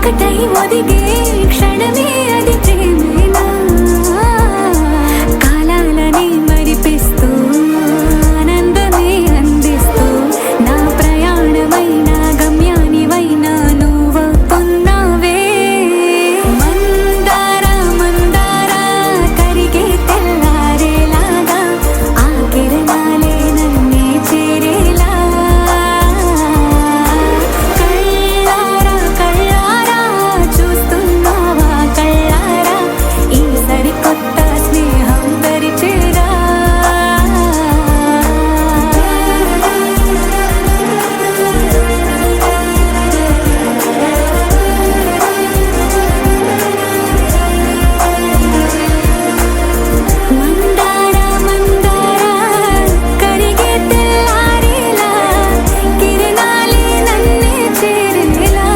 ఒకటై ఒదిగే క్షణమే అది ప్రేమేనా కాలాలని మరిపిస్తూ ఆనందమే అందిస్తూ నా ప్రయాణమైన గమ్యానివైనా నువ్వవుతున్నావే మందార మందార కరిగే తెల్లారేలాగా ఆ కిరణాలే నన్నే చేరేలా కళ్ళారా కళ్ళారా చూస్తున్నావా కళ్ళారా ఈ సరికొత్త స్నేహం దరిచేరా మందార మందార కరిగే తెల్లారేలా కిరణాలే నన్నే చేరేలా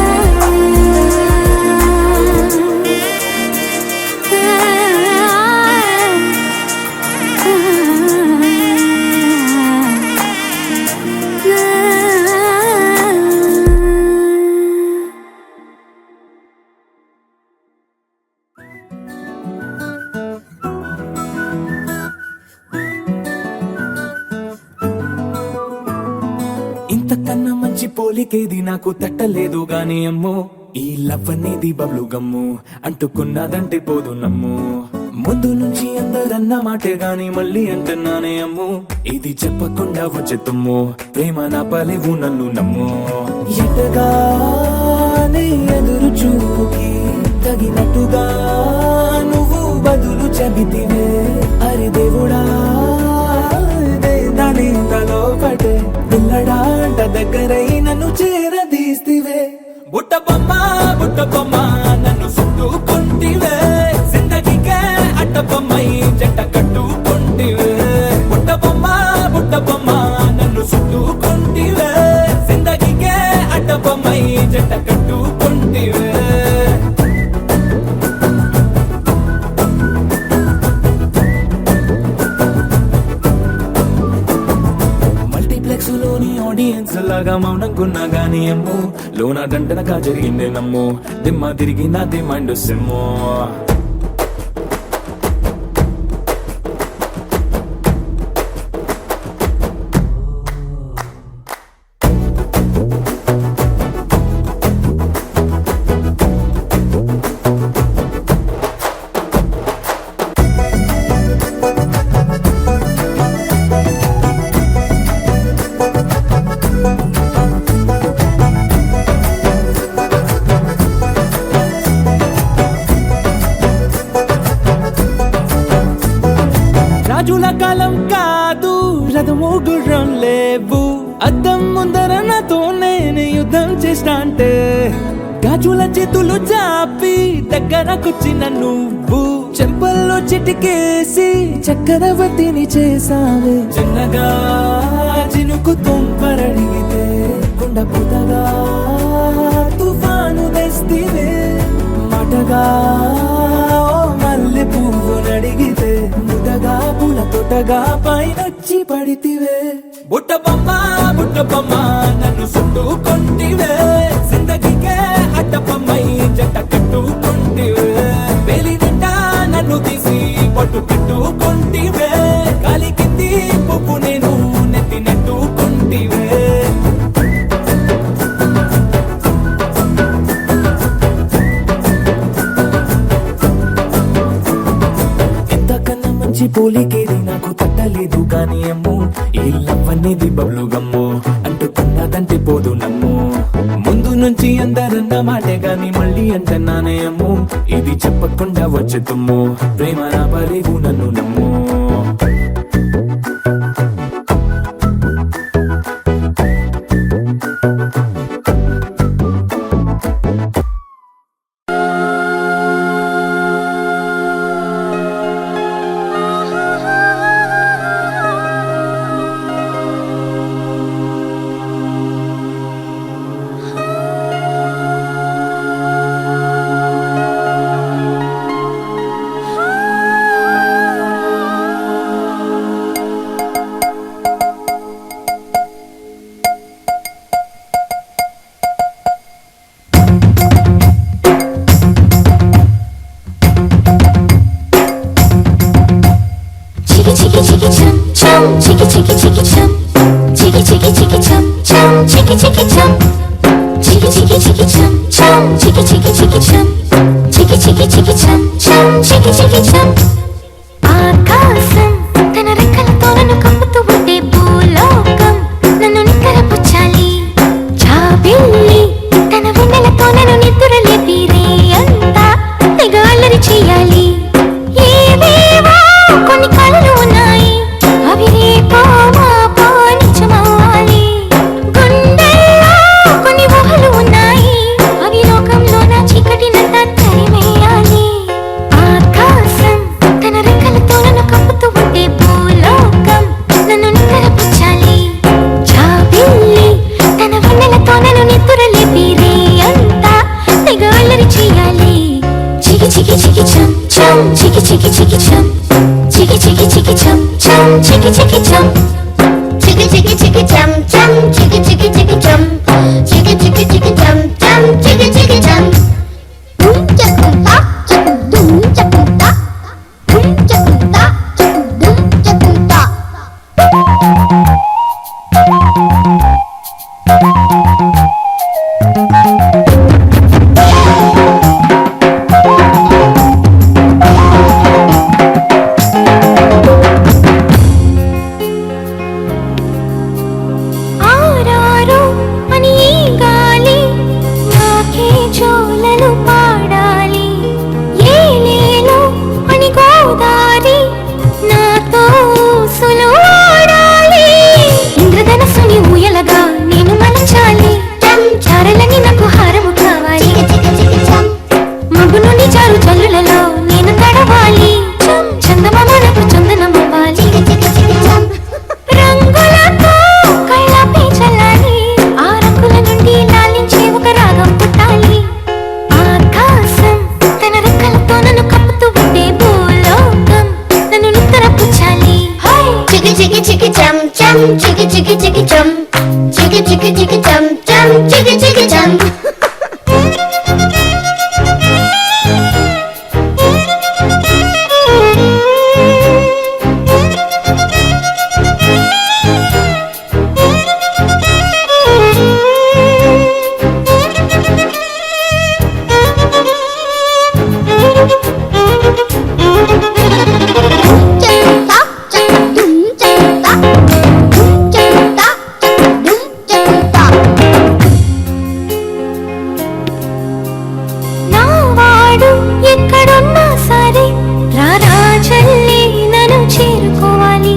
ఇంతకన్నా మంచి పోలికేది నాకు తట్టలేదు గాని అమ్మో ఈ లవ్ అనేది బబ్లు గమ్ము అంటుకున్నదంటే పోదు నమ్ము ముందు నుంచి అందరన్న మాటే గాని మళ్ళీ అంటున్నానే అమ్ము ఇది చెప్పకుండా వచ్చే తుమ్ము ప్రేమ నా పలేవు నన్ను నమ్ము ఎటగానే ఎదురు చూకి తగినట్టుగా నువ్వు బదులు చెబితివే అరే దేవుడా దాని తలో పటే పిల్లడాంట దగ్గరై నన్ను చేరదీస్తివే బుట్ట బొమ్మ నన్ను చుట్టుకుంటివే జిందగీకే అట్ట బొమ్మై జంట కట్టుకుంటివే బుట్ట బొమ్మ నన్ను చుట్టుకుంటివే జిందగీకే అట్ట బొమ్మై జంట కట్టుకుంటివే మల్టీప్లెక్స్ లోని ఆడియన్స్ లాగా మౌనంకున్నా గానీ అమ్ము లోన దండనగా జరిగిందే నమ్ము దిమ్మ తిరిగి నాది మైండ్ సిమ్ము రాజుల కాలం కాదు రథము గుర్రం లేవు అద్దం ముందర నాతో నేను యుద్ధం చేస్తా అంటే గాజుల చేతులు చాపి దగ్గరకొచ్చిన నువ్వు చెంపల్లో చిటికేసి చక్రవర్తిని చేసావే చిన్నగా చినుకు తుంపరడిగితే కుండ పుతగా తుఫాను తెస్తివే మాటగా మల్లె పువ్వు నడిగితే ముదగా పూల తోటగా పైనొచ్చి పడితివే బుట్ట బొమ్మ నన్ను చుట్టుకుంటివే జిందగీకే అట్ట బొమ్మై జంట కట్టుకుంటివే వేలి నిండా నన్ను తీసి పట్టు పెట్టుకుంటివే గాలి కింది పువ్వు నేను నెత్తి నెట్టుకుంటివే మంచి పోలికేది నాకు తట్టలేదు గాని అమ్ము ఈ లవ్ అనేది బబ్లు గమ్ము అంటుకున్నదంటే పోదు నమ్ము ముందు నుంచి అందరన్న మాటే గాని మళ్ళీ అంటున్నానే అమ్ము ఇది చెప్పకుండా వచ్చే తుమ్ము ప్రేమ నా పలేవు నన్ను నమ్ము చికి చం చం చికి చికి చికి చం చికి చికి చికి చం చం చికి చికి చం చికి చికి చికి చం చం చికి చికి చికి చం చికి చికి చికి చం చం చికి చికి చం ఆకాశం తన రెక్కలతో నన్ను కప్పుతూ ఉంటే భూలోకం నన్ను నిక్కరపుచ్చాలి జాబిల్లి తన వెన్నెలతో నన్ను నిద్రలేపి రేయంతా తెగ అల్లరి చేయాలి ఏవేవో కొన్ని కలలు ఉన్నాయి అవి రేపో మాపో నిజమవ్వాలి గుండెల్లో కొన్ని ఊహలు ఉన్నాయి అవి లోకంలో నా చీకటినంతా తరిమేయాలి ఆకాశం తన రెక్కలతో నన్ను కప్పుతూ ఉంటే భూలోకం నన్ను నిద్రపుచ్చాలి జాబిల్లి తన వెన్నెలతో నన్ను నిద్రలేపి రేయంతా తెగ అల్లరి చేయాలి చికి చికి చికి చం చం చికి చికి చికి చం చికి చికి చికి చం చం చికి చికి చం చికి చికి చికి చం చం చికి చికి చికి చం చికి చికి చికి చం చం చికి చికి చం డుం చకుంతా చకు డుం చకుంతా డుం చకుంతా చకు డుం చకుంతా ఆరారు అని ఈ గాలి నాకే జోలలు పాడాలి ఏలేలో అని గోదారి నాతో ఊసులు ఆడాలి ఇంద్రధనస్సుని ఊయలగా నేను మలచాలి చారలని నాకు హారము కావాలి చికి చికి చం మబ్బు నుండి జారు జల్లులలో నేను తడవాలి చందమామ నాకు చందనమవ్వాలి చికి చికి చికి చం రంగులతో కళ్ళపై చల్లాలి ఆ రంగుల నుండి లాలించే ఒక రాగం పుట్టాలి ఆకాశం తన రెక్కలతో నన్ను కప్పుతూ ఉంటే భూలోకం నన్ను నిద్రపుచ్చాలి చికి చికి చికి చం చం చికి చికి చికి చం చికి చికి చికి చం చం చికి చికి చం చకుంతా చకు డుం చకుంతా డుం చకుంతా చకు డుం చకుంతా నా వాడు ఎక్కడున్నా సరే రారాజల్లే నన్ను చేరుకోవాలి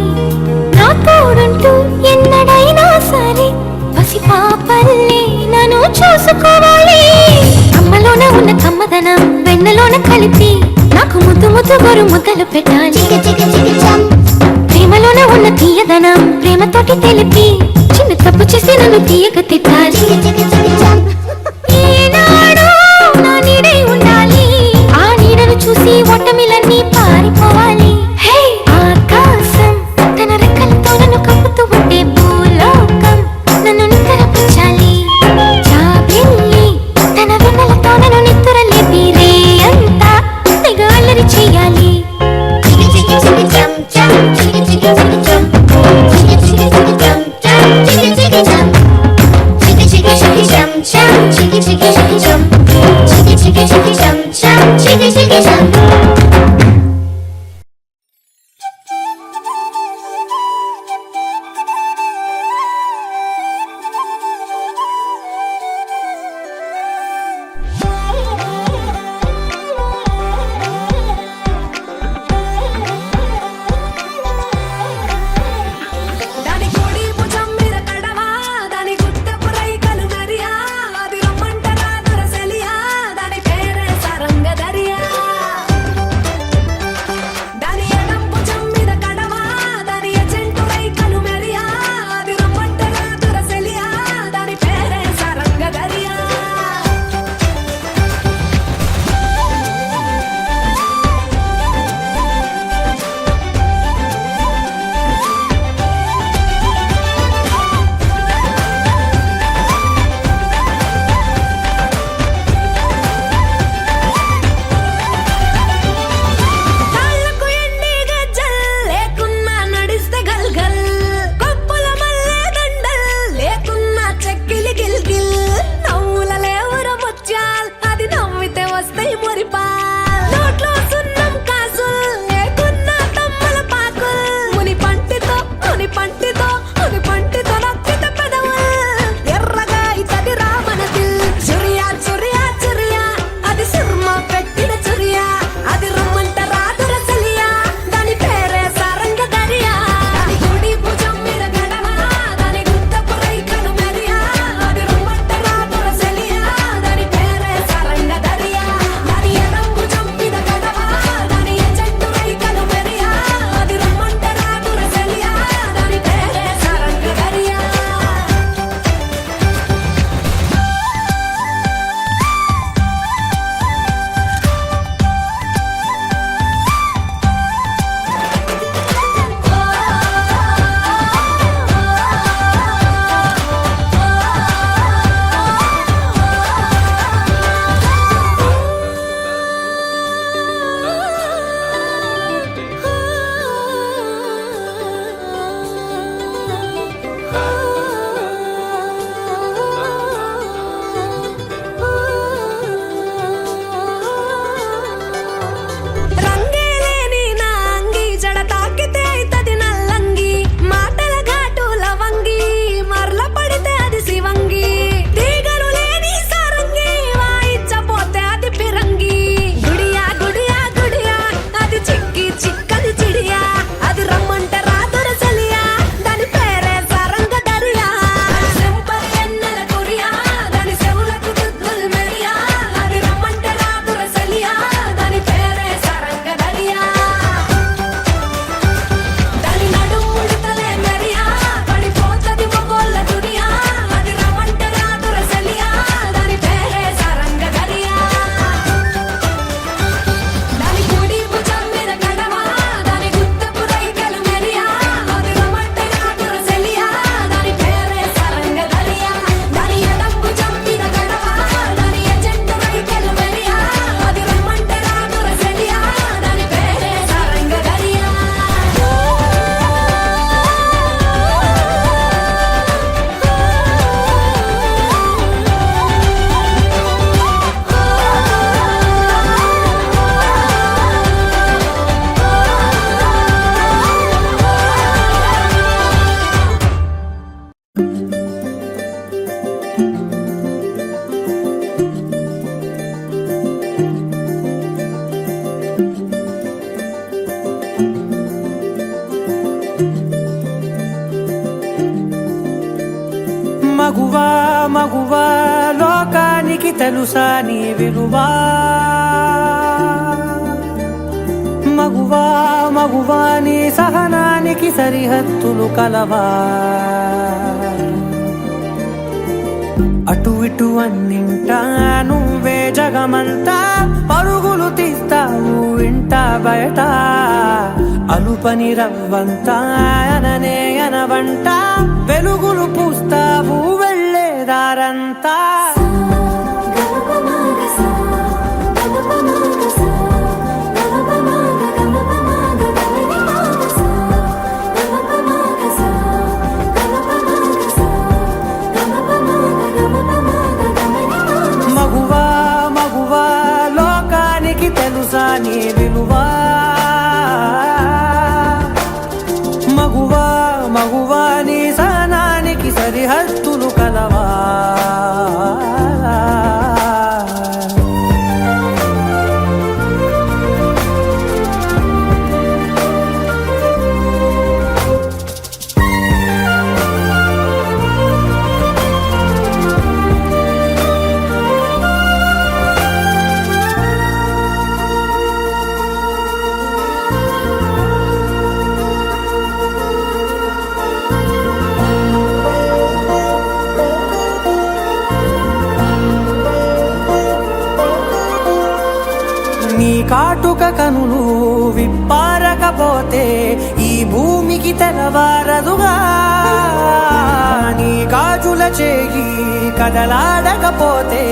నా తోడుంటూ ఎన్నడైనా సరే పసిపాపల్లే నన్ను చూసుకోవాలి అమ్మలోన ఉన్న కమ్మదనం వెన్నలోన కలిపి నాకు ముద్దు ముద్దు గొరు ముద్దలు పెట్టాలి చికి చికి చికి చం ప్రేమలోన ఉన్న తీయదనం ప్రేమతోటి తెలిపి చిన్న తప్పు చేసి నన్ను తీయక తిట్టాలి చికి చికి చికి చం ఈనాడు నా నీడై ఉండాలి ఆ నీడను చూసి ఓటమిలన్నీ పారిపోవాలి హే ఆకాశం తన రెక్కలతో నన్ను కప్పుతూ ఉంటే భూలోకం నన్ను నిద్రపుచ్చాలి జాబిల్లి తన వెన్నెలతో నన్ను నిద్రలేపి రేయంతా తెగ అల్లరి చేయాలి చికి చికి చికి చం చం చికి చికి చికి చం చికి చికి చికి చం చం చికి చికి చం చికి చికి చికి చం చం చికి చికి చికి చం చికి చికి చికి చం చం చికి చికి చం మగువా మగువా లోకానికి తెలుసా నీ విలువా మగువా మగువా నీ సహనానికి సరిహద్దులు కలవా అటు ఇటు అన్నింటా నువ్వే జగమంతా పరుగులు తీస్తావు ఇంట బయట అలుపని రవ్వంతా అననే అనవంట వెలుగులు పూస్తావు వెళ్ళేదారంతా మగువా మగువా లోకానికి తెలుసా నీ విలువా మగువా మగువా నీ సహనానికి సరిహద్దులు కలవా నీ కాటుక కనులు విప్పారకపోతే ఈ భూమికి తెలవారదుగా నీ గాజుల చేయి కదలాడకపోతే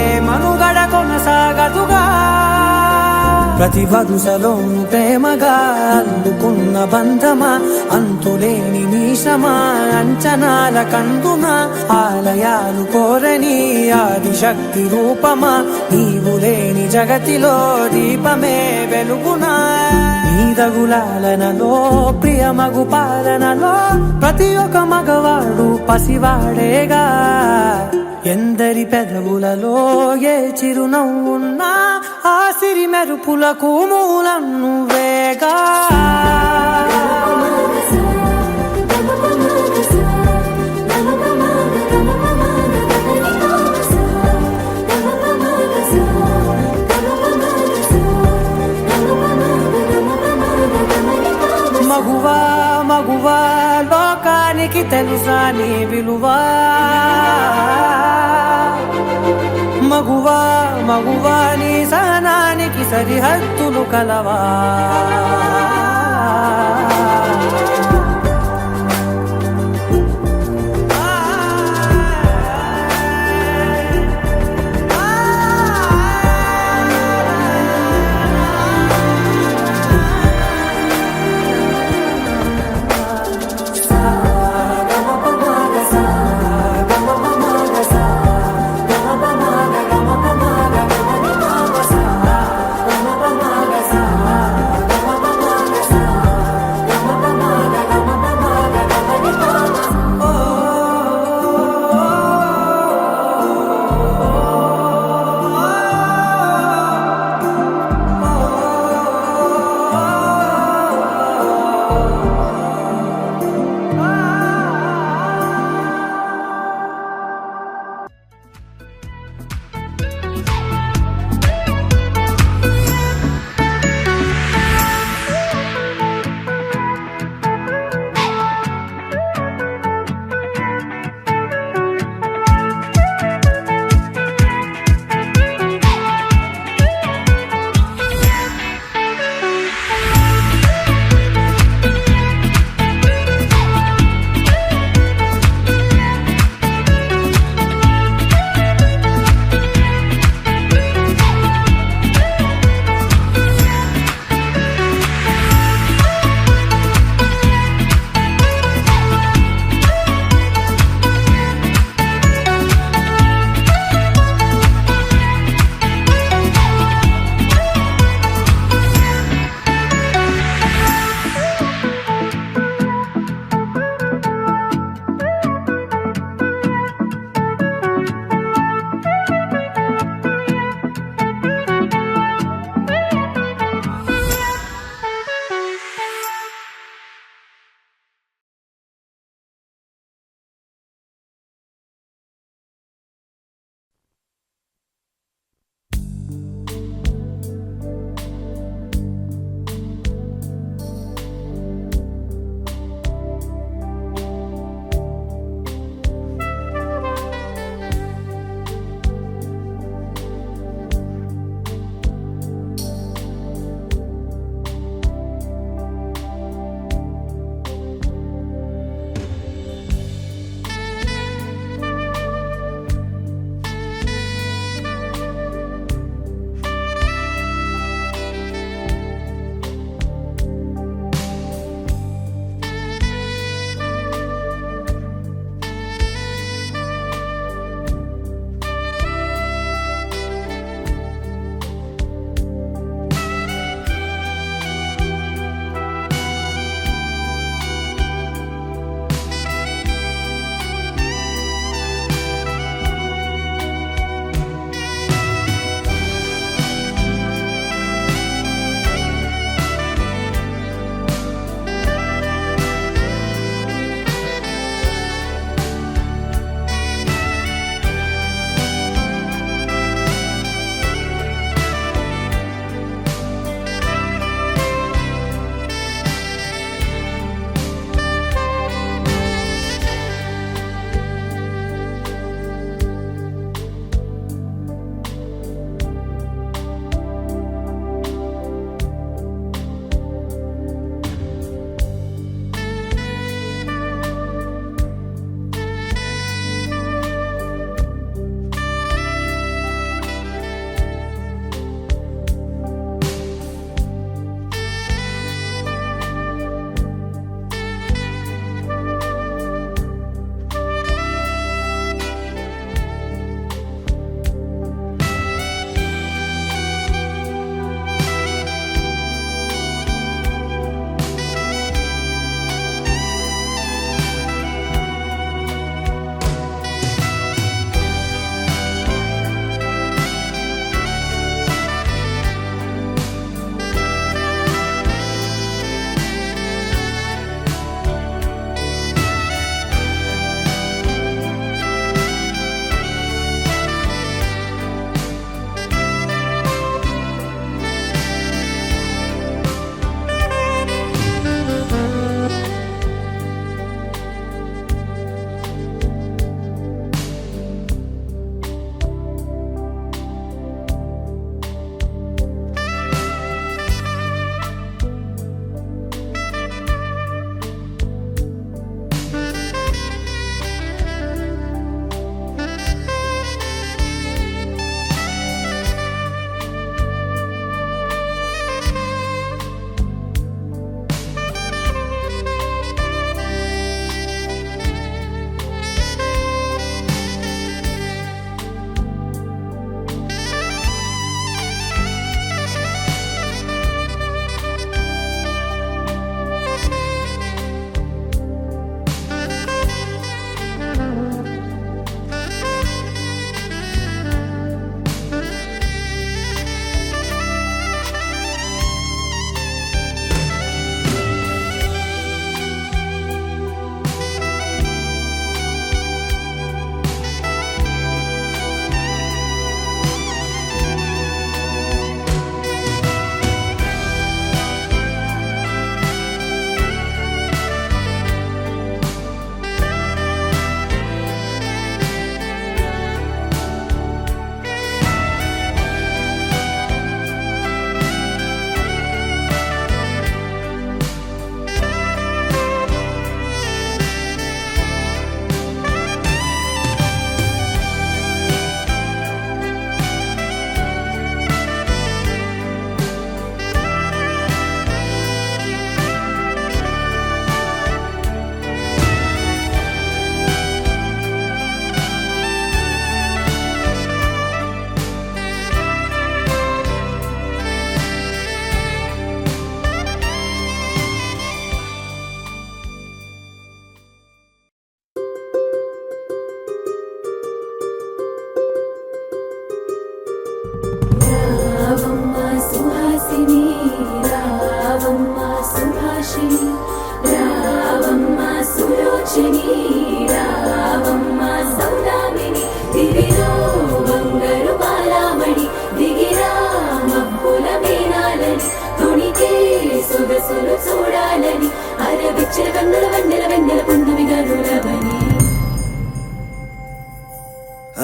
ఏ మనుగడ కొనసాగదుగా ప్రతి వరుసలోను ప్రేమగా అందుకున్న బంధమా అంతులేని నీశమా అంచనాల కందున ఆలయాలు కోరని ఆదిశక్తి రూపమా నీవు లేని జగతిలో దీపమే వెలుగునా నీదగులాలనలో ప్రియమగు పాలనలో ప్రతి ఒక్క మగవాడు పసివాడేగా ఎందరి పెదవులలో ఏ చిరునవ్వున్నా ఆ సిరి మెరుపులకు మూలం నువ్వేగా మగువా మగువా లోకానికి తెలుసా నీ విలువా మగువా మగువా నీ సహనానికి సరిహద్దులు కలవా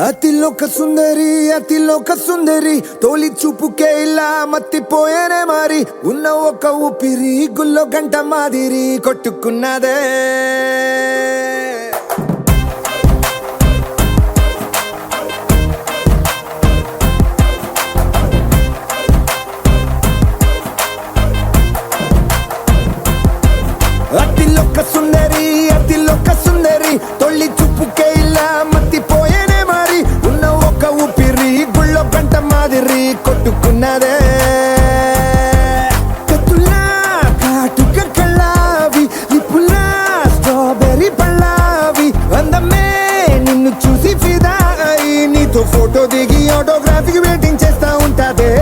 అతిలోక సుందరి తోలి చూపుకే ఇలా మత్తిపోయేనే మారి ఉన్న ఒక ఊపిరి గుల్లో గంట మాదిరి కొట్టుకున్నదే అతిలోక సుందరి తొలి చూపుకే ఇలా మత్తిపోయేనే మారి ఉన్న ఒక ఊపిరి గుళ్ళో గంట మాదిరి కొట్టుకున్నదే కత్తులా కాటుక కళ్ళావి లిప్పులా స్ట్రాబెర్రీ పళ్ళావి అందమే నిన్ను చూసి ఫిదా అయి నీతో ఫోటో దిగి ఆటోగ్రాఫీకి వెయిటింగ్ చేస్తా ఉంటాదే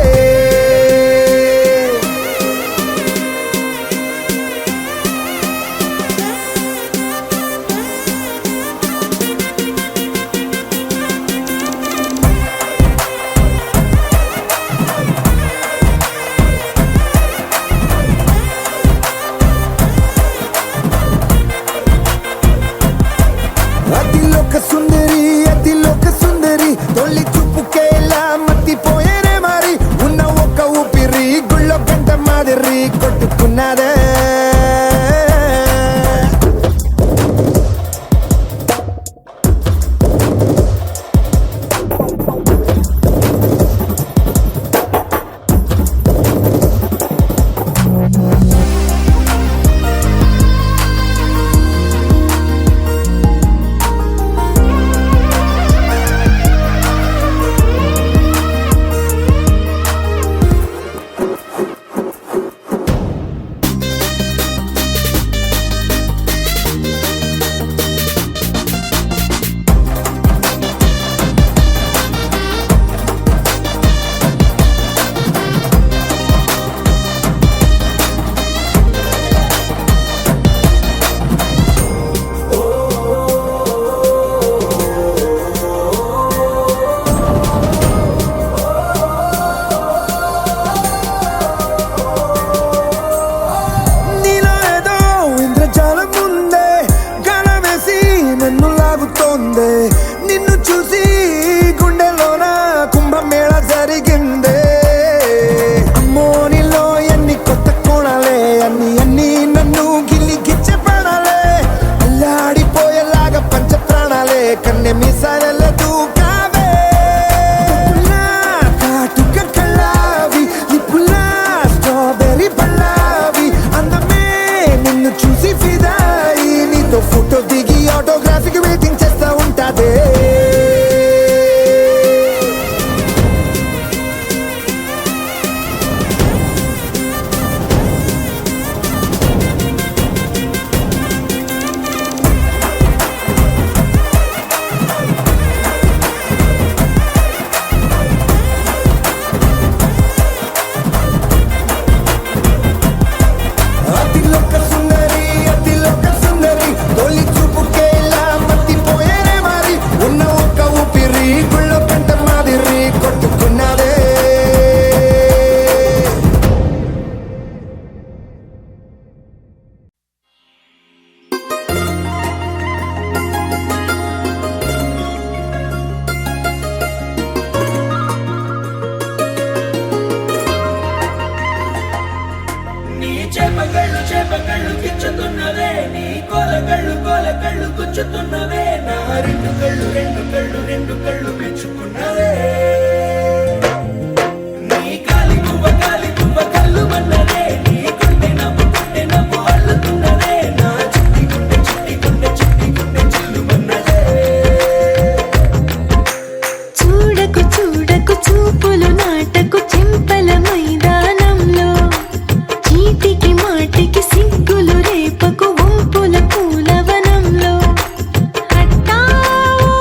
అతిలోక సుందరి తొలి చూపుకే ఇలా మత్తిపోయేనే మారి ఉన్న ఒక ఊపిరి గుళ్ళో గంట మాదిరి కొట్టుకున్నదే నిన్ను చూసి గుండెలోన కుంభమేళ జరిగిందే అమ్మో నీలో ఎన్ని కొత్త కోణాలే అన్ని నన్ను గిల్లిగిచ్చే ప్రాణాలే అల్లాడిపోయేలాగా పంచ ప్రాణాలే కన్నె మీసాల దూకావే కాటుక కళ్ళావి లిప్పులా స్ట్రాబెర్రీ పళ్ళావి అందమే నిన్ను చూసి ఫిదాయి నీతో ఫోటో దిగి ఆటోగ్రాఫీకి వెయిటింగ్ చేస్తా ఉంటాదే అతిలోక సుందరి తొలి చూపుకే ఇలా మత్తిపోయేనే మారి ఉన్న ఒక ఊపిరి గుళ్ళో గంట మాదిరి కొట్టుకున్నదే నీ చేపగళ్ళు గిచ్చుతున్నవే నీ కోలకళ్ళు గుచ్చుతున్నవే నా రెండు కళ్ళు పెంచుకున్నవే నీ కాలి పువ్వ కళ్ళు మన్నదే నీ కొంటె నవ్వు అల్లుతున్నదే నా చిట్టి గుండె చిల్లు మన్నదే చూడకు చూపులు నాటకు చెంపల మైదానంలో చీటికి మాటికి సిగ్గులు రేపకు వంపుల పూలవనంలో హఠావో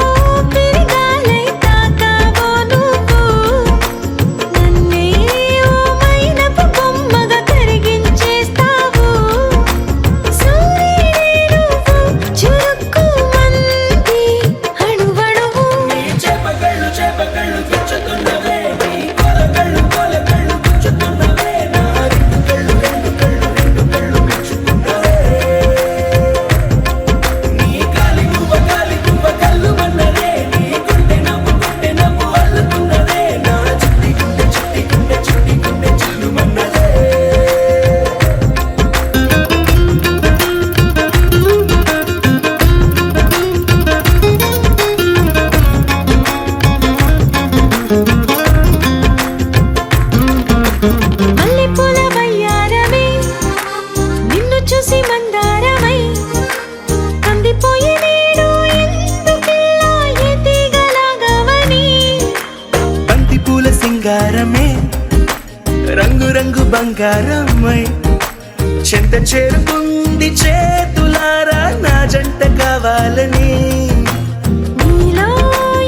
బంగారమ్మై చెంత చేరుకుంది చేతులారా నా జంట కావాలని నీలో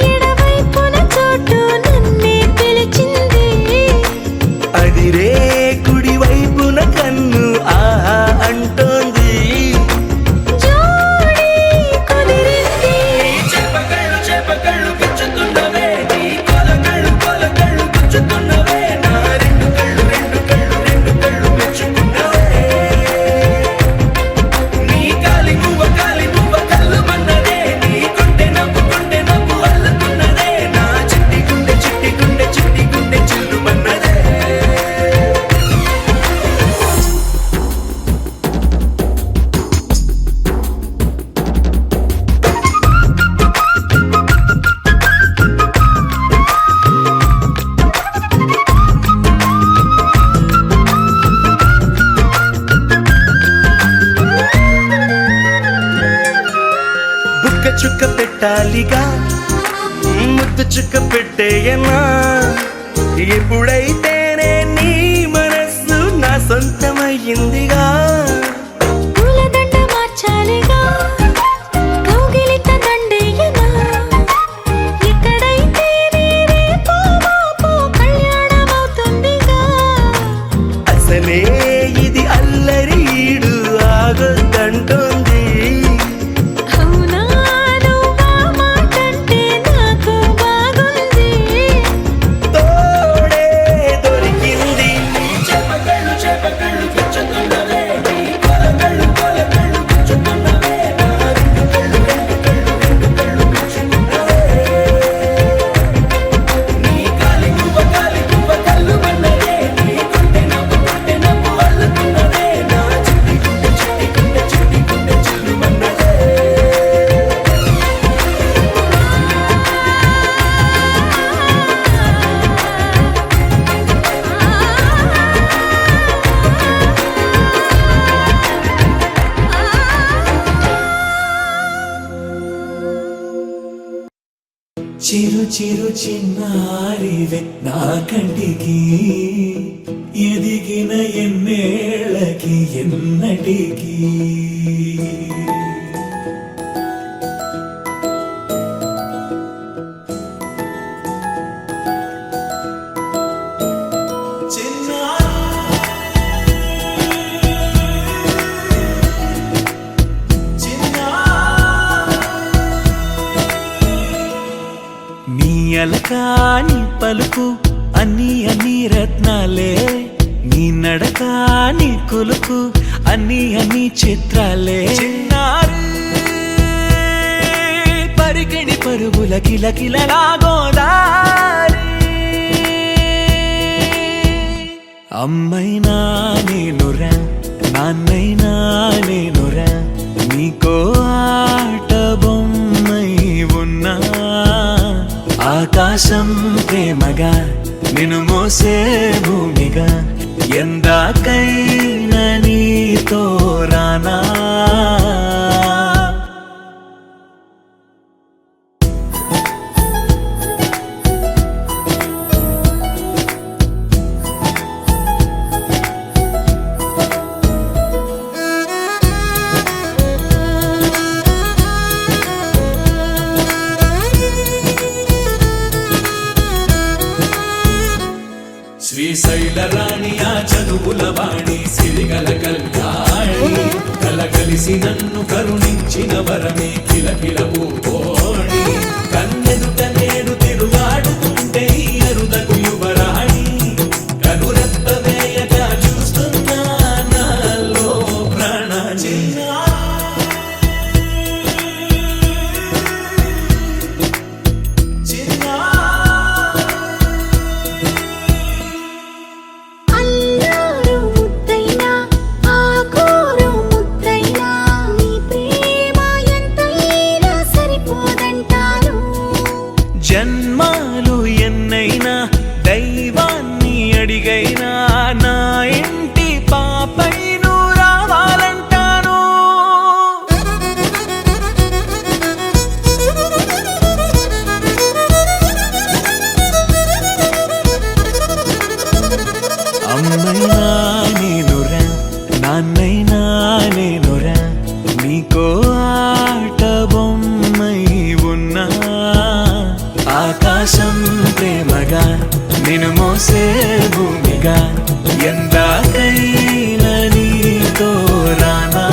ఎడవైపున చోటు నన్నే పిలిచింది అదిరే కుడి వైపున కన్ను ఆహా అంటోంది జోడి కుదిరింది చెప్పకళ్ళు చెప్పకళ్ళు గుచ్చుతున్నవే నీ కొలకళ్ళు గుచ్చుతున్నవే నా రెండు కళ్ళు మెచ్చుకున్నవే నీ కాలి మువ్వ కళ్ళు మన్నదే నీ గుండె నవ్వు అల్లుతున్నదే నా చిట్టి గుండె చిల్లు మన్నదే బుక్క చుక్క పెట్టాలిగా ముద్దు చుక్క పెట్టేయనా ఎప్పుడైతేనే నీ మనస్సు నా సొంతమయ్యిందిగా పూలదండ మార్చాలిగా కౌగిలిత దండేయనా ఎక్కడైతే రేపో మాపో కళ్యాణమవుతుందిగా అసలే ఇది అల్లరి ఈడు ఆగొద్దంటోంది అవునా నువ్వా మాటంటే నాకు బాగుంది తోడే దొరికింది చెప్పకళ్ళు గుచ్చుతున్నవే నీ కొలకళ్ళు గుచ్చుతున్నవే నా రెండు కళ్ళు మెచ్చుకున్నవే నీ కాలి మువ్వ కళ్ళు మన్నదే నీ గుండె నవ్వు అల్లుతున్నదే నా చిట్టి గుండె చిల్లు మన్నదే చిరు చిరు చిన్నారివే నా కంటికి ఎదిగిన ఎన్నేళ్ళకి ఎన్నటికి నీ అలకాని పలుకు అన్ని రత్నాలే నీ నడకాని కొలుకు అన్ని చిత్రాలే చిన్నారు పరికిణి పరుగుల కిలకిలలాగోదారి అమ్మైనా నేనురా నాన్నైనా నేనురా నీకో ఆట బొమ్మై ఉన్నా ఆకాశం ప్రేమగా నిన్ను మోసే భూమిగా ఎందాకైనా నీతో రానా శ్రీశైల రాణి ఆ చదువుల వాణి సిరిగల కళ్యాణి కలగలిసి నన్ను కరుణించిన వరమే కిలకిల పూకోణి కన్నెదుట నేడు తిరుగాడుతుంటే ఈ అరుదకు యువరాణి కనురెప్ప వేయగా చూస్తున్నా నాలో ప్రాణ అల్లారు ముద్దైనా ఆకోరు ముద్దైనా నీ ప్రేమ ఎంతైనా సరిపోదంటారు నీకో ఆట బొమ్మై ఉన్నా ఆకాశం ప్రేమగా నిన్ను మోసే భూమిగా ఎందాకైనా నీతో రానా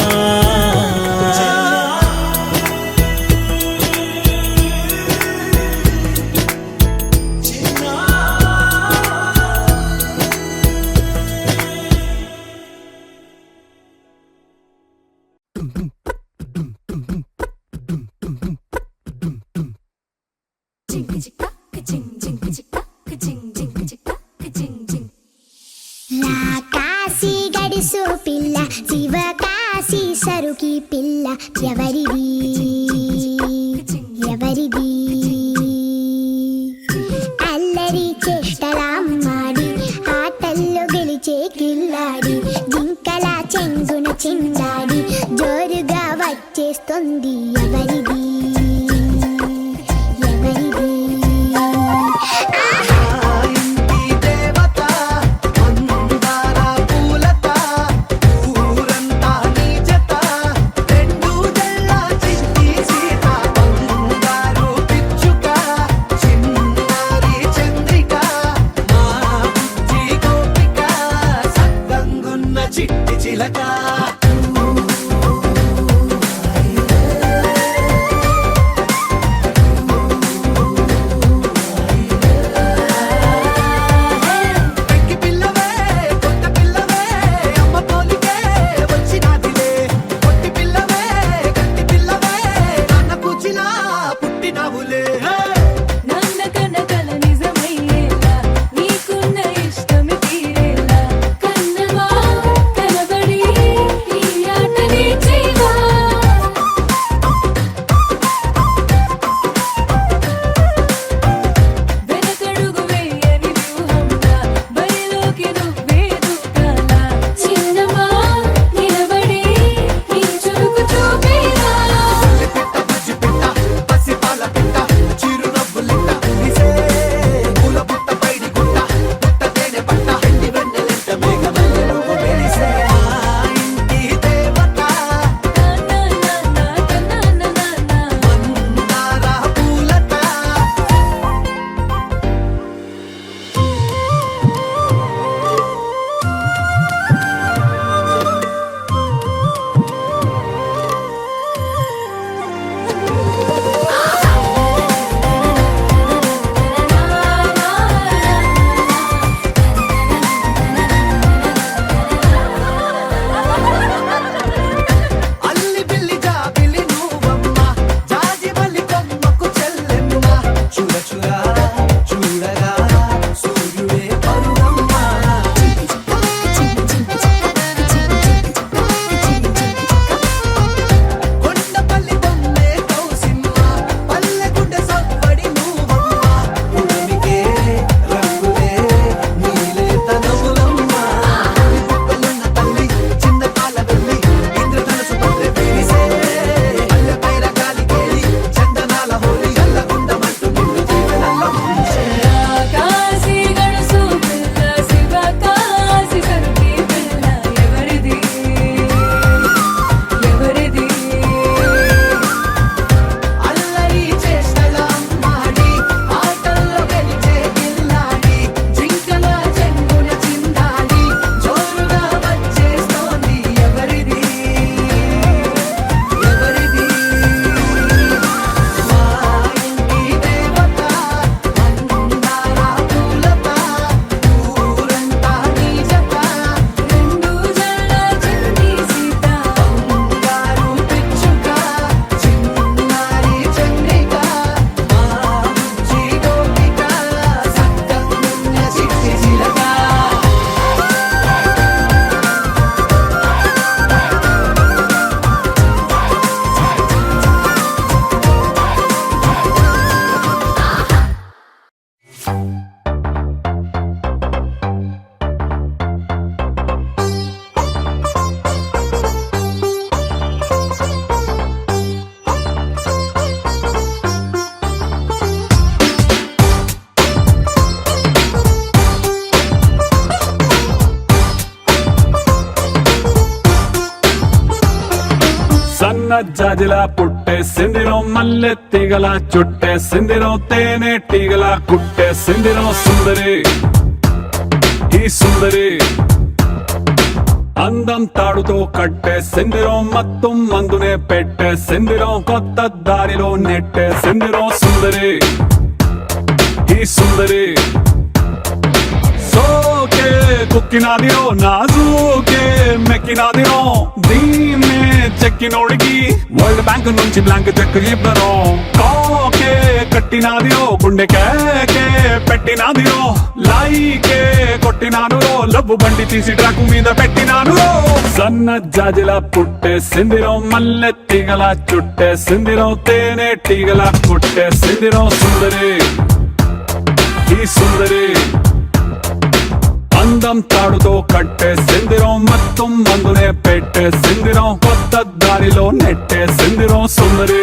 కాశీ గడిసు పిల్ల శివ కాశీ సరుకి పిల్ల ఎవరిది ఎవరిది అల్లరి చేష్టలామ్మాడి ఆటల్లో గెలిచే కిల్లాడి జింకల చెంగున చిందాడి జోరుగా వచ్చేస్తుంది ఎవరిది ఎవరిది చిట్టి చిలక సన్న జాజిలా పుట్టేసిందిరో మల్లె తీగల చుట్టేసిందిరో తేనె తీగల కుట్టేసిందిరో సుందరి ఈ సుందరి అందం తాడుతో కట్టేసిందిరో మత్తం మందునే పెట్టేసిందిరో కొత్త దారిలో నెట్టేసిందిరో సుందరి ఈ సుందరి సోకే కుక్కినాదిరో నాజూకే మెక్కినాదిరో దీన్నే చెక్కినోడికి వరల్డ్ బ్యాంక్ నుంచి బ్లాంక్ చెక్ ఇవ్వను కాకే కట్టినాదిరో గుండె కేకే పెట్టినాదిరో లైకే కొట్టినాను లవ్వు బండి తీసి ట్రాక్ మీద పెట్టినాను సన్న జాజిలా పుట్టేసిందిరో మల్లె తీగల చుట్టేసిందిరో తేనె తీగల కుట్టేసిందిరో సుందరి ఈ సుందరి అందం తాడుతో కట్టేసిందిరో మొత్తం మందునే పెట్టేసిందిరో కొత్త దారిలో నెట్టేసిందిరో సుందరి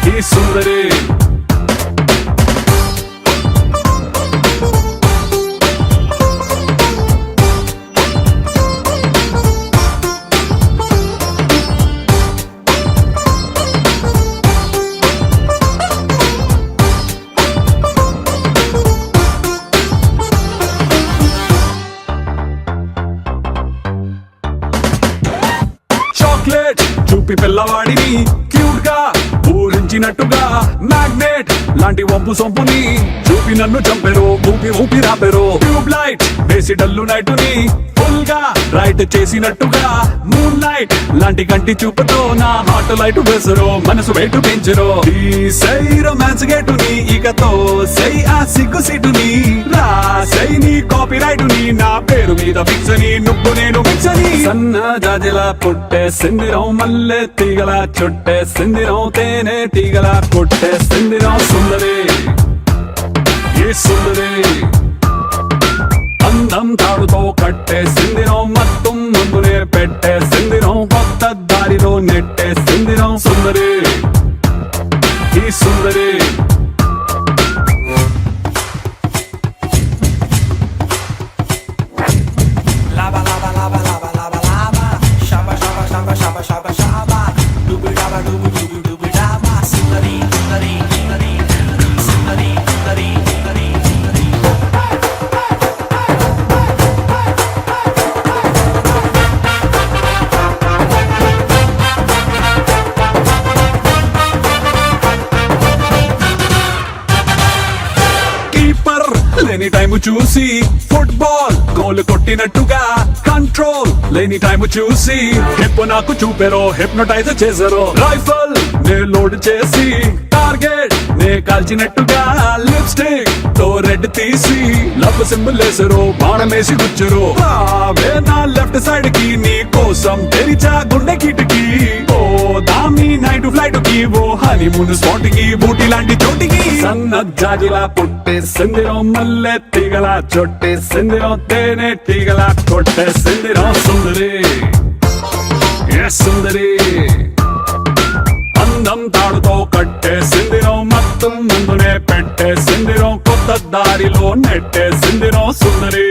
ఈ సుందరి చాక్లెట్ చూపి పిల్లవాడిని క్యూట్ గా ఊరించినట్టుగా మ్యాగ్నెట్ లాంటి వంపు సొంపుని చూపి నన్ను చంపెరు ఊపి ఊపి రాపెరు ట్యూబ్ లైట్ వేసి డల్లు నైటుని ఫుల్ గా రైట్ చేసినట్టుగా మూన్ లైట్ లాంటి కంటి చూపుతో నా హార్ట్ లైట్ వేసరు మనసు వెయిట్ పెంచరు ఈ సై రొమాన్స్ గేటుని ఇకతో సై ఆ సిగ్గు సీటుని రాసై నీ కాపీ రైటుని నా పేరు మీద ఫిక్స్ అని నువ్వు నేను ఫిక్స్ అని సన్న జాజిలా పుట్టేసిందిరో మల్లె తీగల చుట్టేసిందిరో తేనె తీగల కొట్టేసిందిరో సుందరి ఈ సుందరి అందం తాడుతో కట్టేసిందిరో మొత్తం ముందునే పెట్టేసిందిరో కొత్త దారిలో నెట్టేసిందిరో సుందరి ఈ సుందరి Lava, lava, lava, lava, lava, lava. Shaba, shaba, shaba, shaba, shaba, shaba. Dooby, daba, dooby, dooby, dooby, daba. Sundari, sundari, sundari, sundari, sundari, sundari, sundari. Keeper లేని టైము చూసి ఫుట్బాల్ గోల్ కొట్టినట్టుగా కంట్రోల్ లేని టైము చూసి hip నాకు చూపెరో hypnotise చేసారో rifle నే load చేసి target నే కాల్చినట్టుగా lipstick తో రెడ్ తీసి లవ్ సింబల్ వేసరు బాణమేసి గుచ్చరు రావే నా లెఫ్ట్ సైడ్ కి నీ కోసం తెరిచా గుండె కిటికి ఓ దామి నైట్ ఫ్లైట్ కి ఓ హనీమూన్ స్పాట్ కి బూటీ లాంటి చోటికి సన్న జాజిలా పుట్టేసిందిరో మల్లె తీగల చుట్టేసిందిరో తేనె తీగల కొట్టేసిందిరో సుందరి ఏ సుందరి అందం తాడుతో కట్టేసిందిరో మొత్తం ముందునే పెట్టేసిందిరో కొత్త దారిలో నెట్టేసిందిరో సుందరి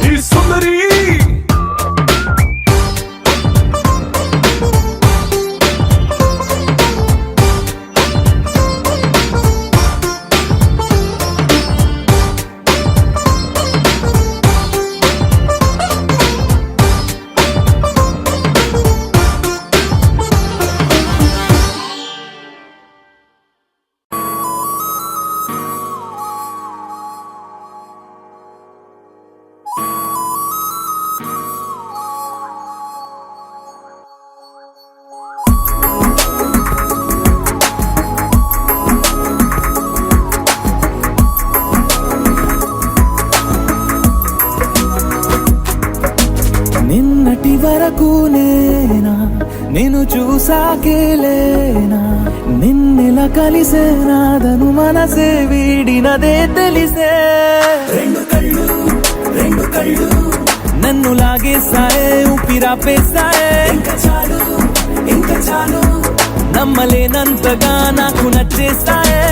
ఈ సుందరి నిన్నటి వరకు నేనా నేను చూసాకేలేనా నిన్నెలా కలిసేనాదను మనసే వీడినదే తెలిసే రెండు కళ్ళు నన్ను లాగేసాయే ఊపిరాపేసాయే ఇంకా చాలు నమ్మలేనంతగా నాకు నచ్చేసాయే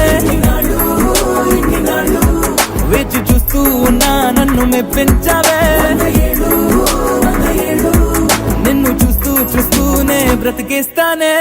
వేచి చూస్తూ ఉన్నా నన్ను మెప్పించావే నిన్ను చూస్తూ నే బ్రతికేస్తానే.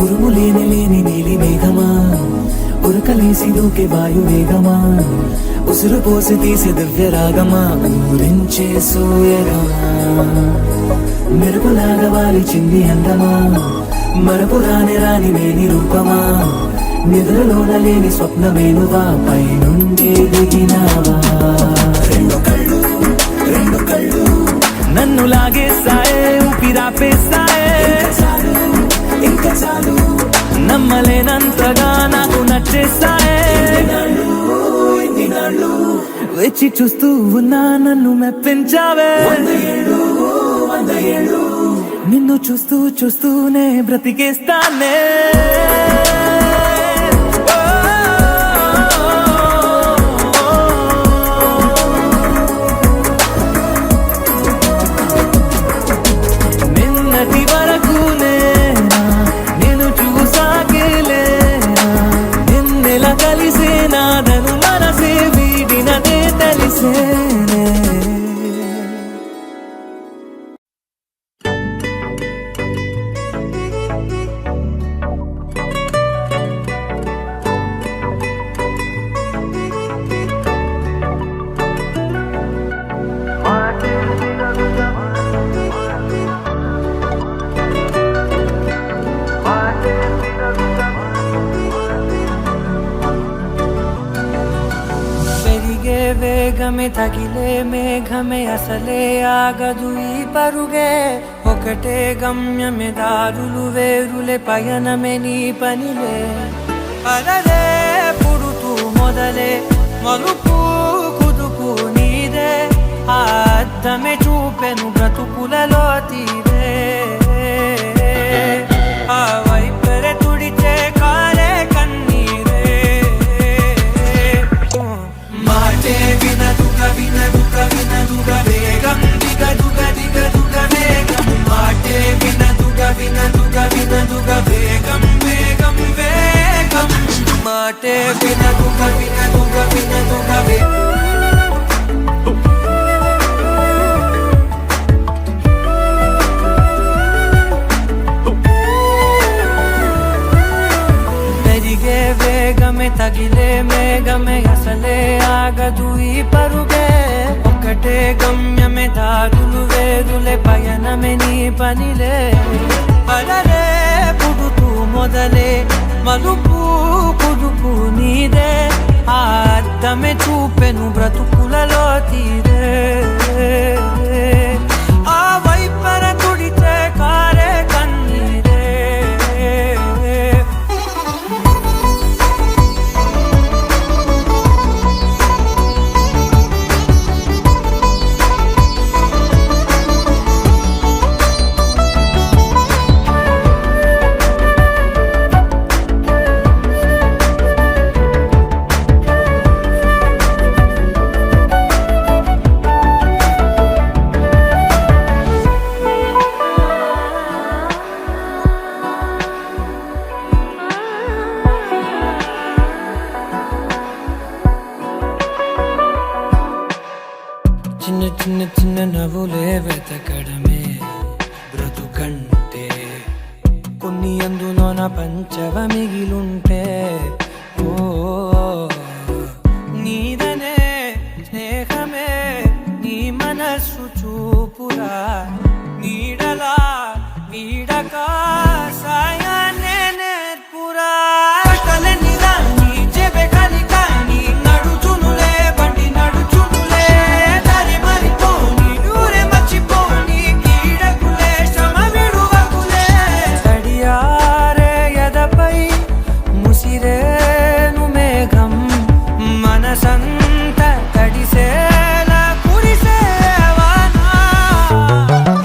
ఉరుము లేని లేని నీలి మేఘమా, ఉరకలేసి దూకే వాయు వేగమా, ఉసురు పోసి తీసే దివ్య రాగమా, ఊరించే సూయగమా, మెరుపులాగా వాలిచింది అందమా, మరపు రాని రాని లేని రూపమా, నిద్రలోన లేని స్వప్నమేనువా, పైనుండి దిగినావా. రెండు కళ్ళు నన్ను లాగేస్తాయే, ఊపిరాపేస్తాయే, ఇంకా చాలు నమ్మలేనంతగా నాకు నచ్చేస్తాయే. వచ్చి చూస్తూ ఉన్నా నన్ను మెప్పించావే, నిన్ను చూస్తూ చూస్తూనే బ్రతికేస్తానే. నిన్నటి వరకు నేను చూసాకేలేనా, నిన్నెలా కలిసే నాదను మనసే వీడినదే తెలిసేనే. పెరిగే వేగమే తగిలే మేఘమే అసలే ఆగదు ఈ పరుగే, ఒకటే గమ్యమే దారులు వేరులే పయనమే నీ పనిలే. అలలే పుడుతూ మొదలే మలుపు కుదుపు నీదే, ఆ అద్దమే చూపెను బ్రతుకులలో తీరే, ఆ వైపరే తుడిచే కాలే కన్నీరే. మాటే వినదుగ వినదుగ వినదుగ వేగం దిగదుగ దిగదుగ వేగం, మాటే వినదుగ వినదుగ వినదుగ వేగం వేగం వేగం, మాటే వినదుగ వినదుగ వినదుగ వేగం. పెరిగే వేగమే తగిలే మేఘమే అసలే ఆగదు ఈ పరుగే, ఒకటే గమ్యమే దారులు వేరులే పయనమే నీ పనిలే. అలలే పుడుతూ మొదలే మలుపు కుదుపు నీదే, ఆ అద్దమే చూపెను బ్రతుకులలో తీరే, ఆ వైపర తుడిచే కారే కన్నీరే. చిన్న చిన్న చిన్న నవ్వులే వెతకడమే బ్రతుకంటే కొన్ని అందులోన పంచవ మిగిలుంటే ఓ నీదనే స్నేహమే నీ మనస్సు చూపురా నీడలా వీడక సాయాన్నే నేర్పురా కలని రాని చెబె కలి కాని నడుచునులే బండి నడుచునులే దారి మరిపోని ఊరే మర్చిపోని కీడకులే శ్రమ విడువకులే తడియారే ఎదపై ముసిరేను మేఘం మనసంత తడిసేలా కురిసేవానా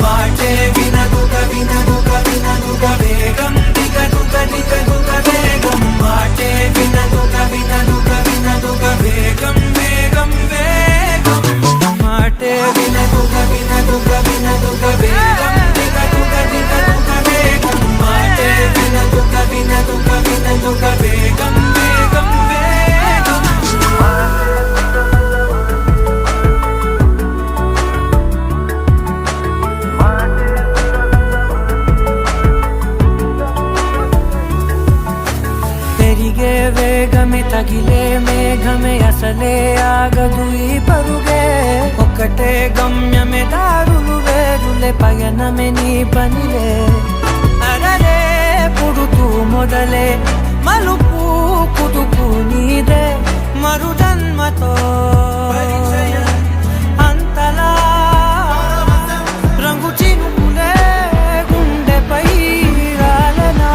వాటే వినదుగ వినదుగ వినదుగ వేగం దిగదుగ దిగదుగ వేగం వాటే వినదుగ వినదుగ వినదుగ వేగం వేగం వేగం మాటే వినదుగ వినదుగ వినదుగ వేగం దిగదుగ దిగదుగ వేగం మాటే వినదుగ వినదుగ వినదుగ వేగం వేగం వేగం పెరిగే వేగమే తగిలే మేఘమే అసలే ఆగదు ఈ పరుగే ఒక్కటే గమ్యమే దారులు వేరులే పయనమే నీ పనిలే అరరే పుడుతూ మొదలే మలుపు కుదుపు నీదే మరు జన్మతో అంతలా రంగు చినుకులే గుండెపై రాలనా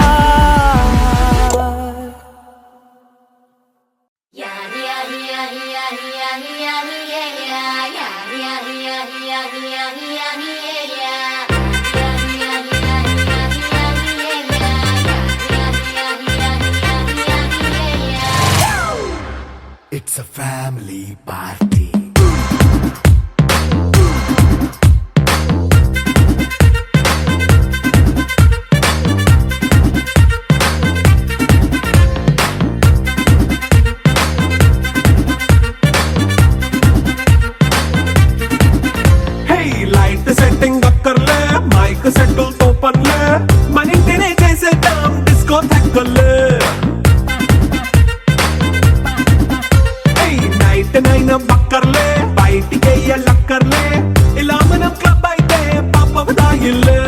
It's a family party. Hey, light setting అక్కర్లే మైక్ సెట్టుల్ తో పర్లే మన ఇంటినే చేసేద్దాం డిస్కో థెక్కర్లే నైట్ నైన్ బక్కర్లే బయటికి లక్కర్లే ఇలా మనం క్లబ్ అయితే పాప దాయిల్లే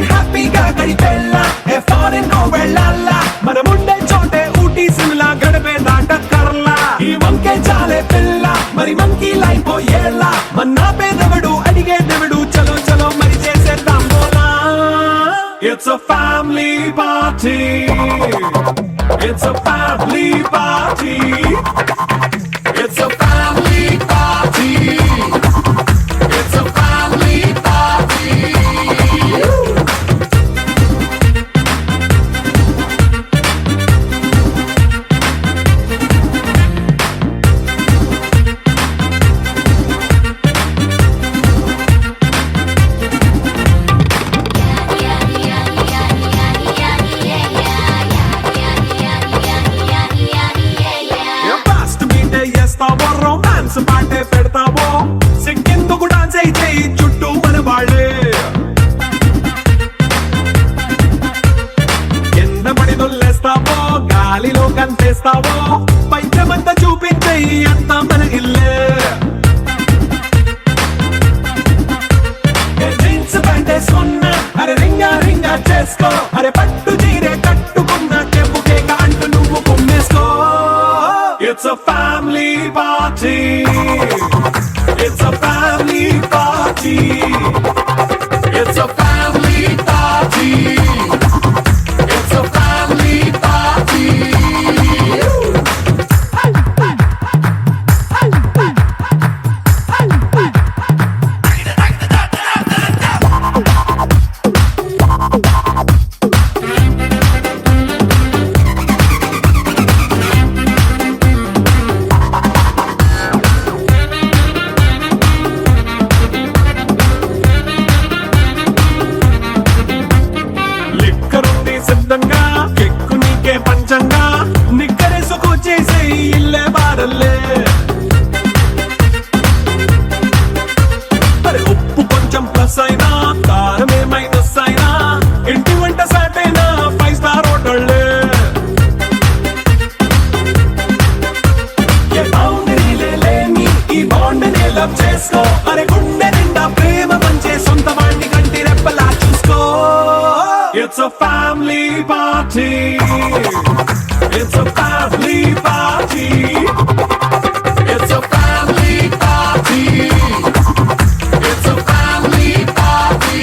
హ్యాపీగా గడిపెళ్ళ ఏ ఫారెన్ వెళ్ళాలా మనముండే చోటే ఊటీ సిమ్లా గడిపే దాటక్కర్లా ఈ వంకే చాలే పిల్ల మరి మంకీ లైపోయేలా మన్నా పేదవడు అడిగేదెవడు చలో చలో మరి చేసేద్దాం బోలా It's a family party. It's a family party. It's a family party. It's a family party. Fast మీటే చేస్తావో రొమాన్స్ పాటే పెడతావో సిక్కిందుకు డాన్స్ అయితే చుట్టూ మన వాళ్ళే కింద పడి దొల్లేస్తావో గాలిలో కంటేస్తావో పైచమంతా చూపించే అంతా మన ఇల్లే జీన్స్ ప్యాంట్ వేసుకున్నా అరే రింగా రింగా చేసుకో అరే పట్టు చీరే కట్టుకున్న చెప్పుకే అంటూ నువ్వు కుమ్మేసుకో It's a family party. It's a family party. It's a family party. It's a family party. చేసుకో అరే గుండె నిండా ప్రేమ పంచే సొంత వాణ్ణి కంటి రెప్పలా చూసుకో it's a family party it's a family party it's a family party it's a family party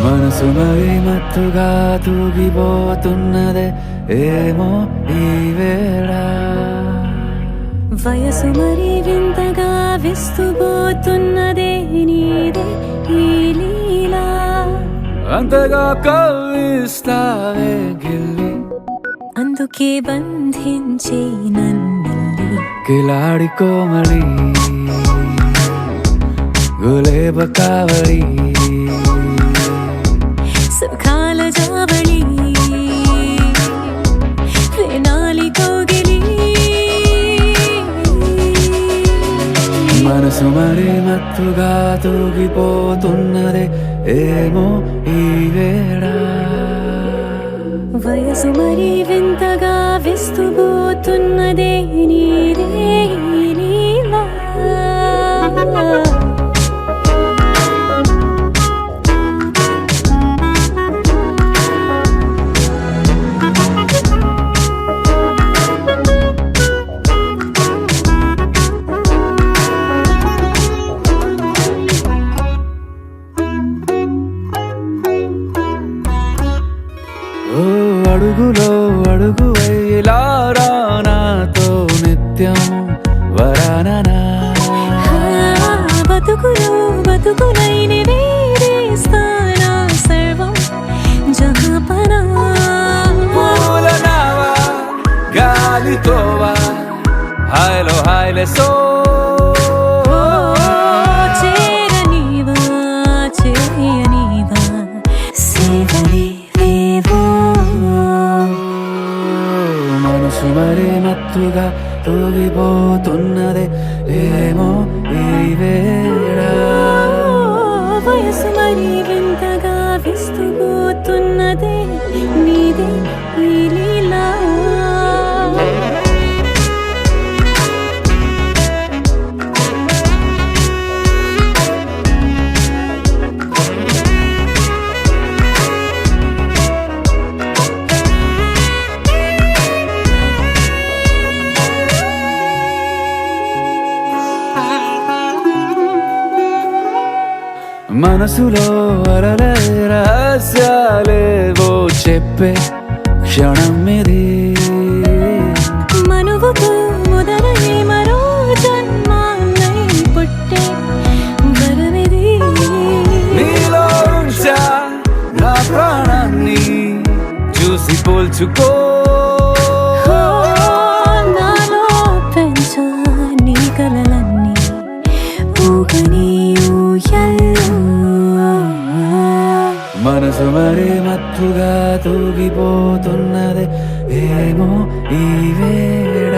మనసు మరి మత్తుగా తూగిపోతున్నదే ఏమో ఈ వేళ వయసు మరి వింతగా విస్తుపోతున్నదే నీదే ఈ లీలా అంతగా కవ్విస్తావే గిల్లి అందుకే బంధించే నన్నిల్లి కిలాడి కోమలి గులేబ కావలి సుఖాల జావళి వేనాలి కోగిలి మనసు మరి మత్తుగా తూగిపోతున్నదే ఏమో ఈ వేళ వయసు మరి వింతగా విస్తుపోతున్నదే నీదే ఈ లీలా ఓ అడుగులో అడుగు వేలారా నాతో నిత్యం వరాననా బతుకులో బతుకులైన వేరేస్తానా సర్వం జహాపనా పూల నావా గాలితోవా హాయ్లో హాయ్లే సో చేరనీవా చేయనీవా సేవలే మనసు మరి మత్తుగా తూగిపోతున్నదే ఏమో ఈ వేళ వయసు మరి వింతగా విస్తుపోతున్నదే నీదే ఈ లీలా మనసులో అరలే రహస్యాలేవో చెప్పే క్షణం ఇది మనువుకు మొదలై మరో జన్మాన్నై పుట్టే వరమిది నీలో ఉంచా నా ప్రాణాన్ని చూసి పోల్చుకో నాలో పెంచా నీ కలలన్నీ ఊగని ఊయల్లో మనసు మరి మత్తుగా తూగిపోతున్నదే ఏమో ఈ వేళ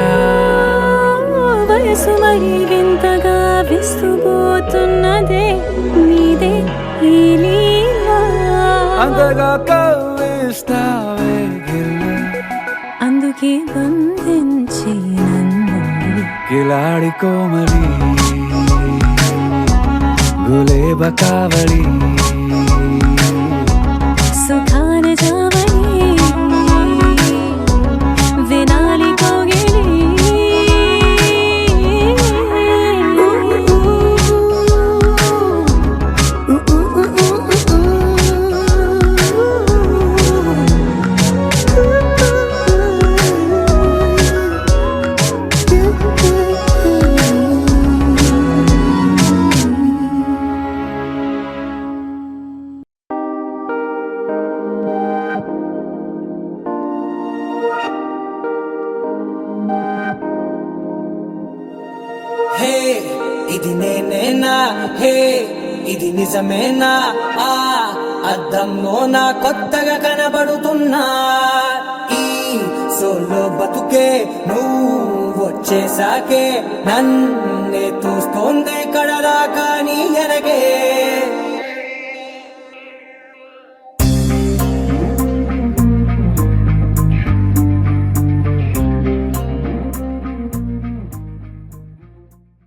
వయసు మరి వింతగా విస్తుపోతున్నదే నీదే ఈ లీలా అంతగా కవ్విస్తావే గిల్లి అందుకే బంధించి నన్ను కిలాడి కోమలి గులేబ కావలి నేనేనా హే ఇది నిజమేనా ఆ అద్దంలో నా కొత్తగా కనబడుతున్నా ఈ సోలో బతుకే నువ్వు వచ్చేసాకే నన్నే చూస్తోందే కడదాకా నీ ఎనగే